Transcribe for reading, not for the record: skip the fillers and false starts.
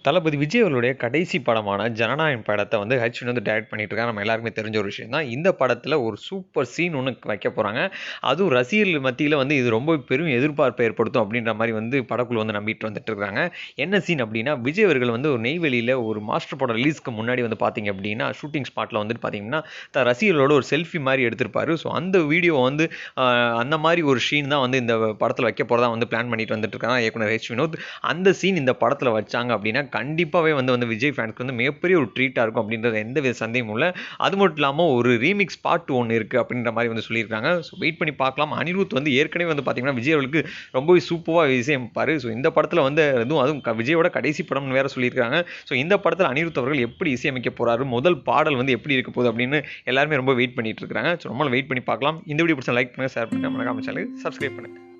தளபதி விஜய் அவர்களுடைய கடைசி படமான ஜனநாயகன் படத்தை வந்து ஹெச் வந்து டைரக்ட் பண்ணிட்டு இருக்காங்க. நம்ம எல்லாருக்குமே தெரிஞ்ச ஒரு விஷயம் தான். இந்த படத்தில் ஒரு சூப்பர் சீன் ஒன்று வைக்க போகிறாங்க. அதுவும் ரசிகர்கள் மத்தியில் வந்து இது ரொம்ப பெரும் எதிர்பார்ப்பை ஏற்படுத்தும் அப்படின்ற மாதிரி வந்து படக்குழு வந்து நம்பிட்டு வந்துட்டு இருக்காங்க. என்ன சீன் அப்படின்னா, விஜய் அவர்கள் வந்து ஒரு நெய்வேலியில் ஒரு மாஸ்டர் படம் ரிலீஸ்க்கு முன்னாடி வந்து பார்த்தீங்க அப்படின்னா ஷூட்டிங் ஸ்பாட்டில் வந்துட்டு பார்த்தீங்கன்னா ரசிகர்களோட ஒரு செல்ஃபி மாதிரி எடுத்திருப்பாரு. ஸோ அந்த வீடியோ வந்து அந்த மாதிரி ஒரு சீன் தான் வந்து இந்த படத்தில் வைக்க போகிறதா வந்து பிளான் பண்ணிட்டு வந்துட்டு இருக்காங்க இயக்குனர் ஹெச் வினோத். அந்த சீன் இந்த படத்தில் வச்சாங்க அப்படின்னா கண்டிப்பாகவே வந்து விஜய் ஃபேன்ஸ்க்கு வந்து மிகப்பெரிய ஒரு ட்ரீட்டாக இருக்கும் அப்படின்றது எந்த வித சந்தேகமும் இல்லை. அது மட்டும் இல்லாமல் ஒரு ரீமிக்ஸ் பார்ட் ஒன்று இருக்குது அப்படின்ற மாதிரி வந்து சொல்லியிருக்காங்க. ஸோ வெயிட் பண்ணி பார்க்கலாம். அனிருத் வந்து ஏற்கனவே வந்து பார்த்தீங்கன்னா விஜய் அவர்களுக்கு ரொம்பவே சூப்பராக இசையமைப்பார். ஸோ இந்த படத்தில் வந்து அதுவும் விஜயோட கடைசி படம்னு வேற சொல்லியிருக்காங்க. ஸோ இந்த படத்தில் அனிருத் அவர்கள் எப்படி இசையமைக்க போகிறாரு, முதல் பாடல் வந்து எப்படி இருக்க போகுது அப்படின்னு எல்லாருமே ரொம்ப வெயிட் பண்ணிட்டு இருக்காங்க. ஸோ ரொம்ப வெயிட் பண்ணி பார்க்கலாம். இந்த வீடியோ பிடிச்சா லைக் பண்ணுங்கள், ஷேர் பண்ணுங்கள், மறக்காம சேனலுக்கு சப்ஸ்கிரைப் பண்ணுங்கள்.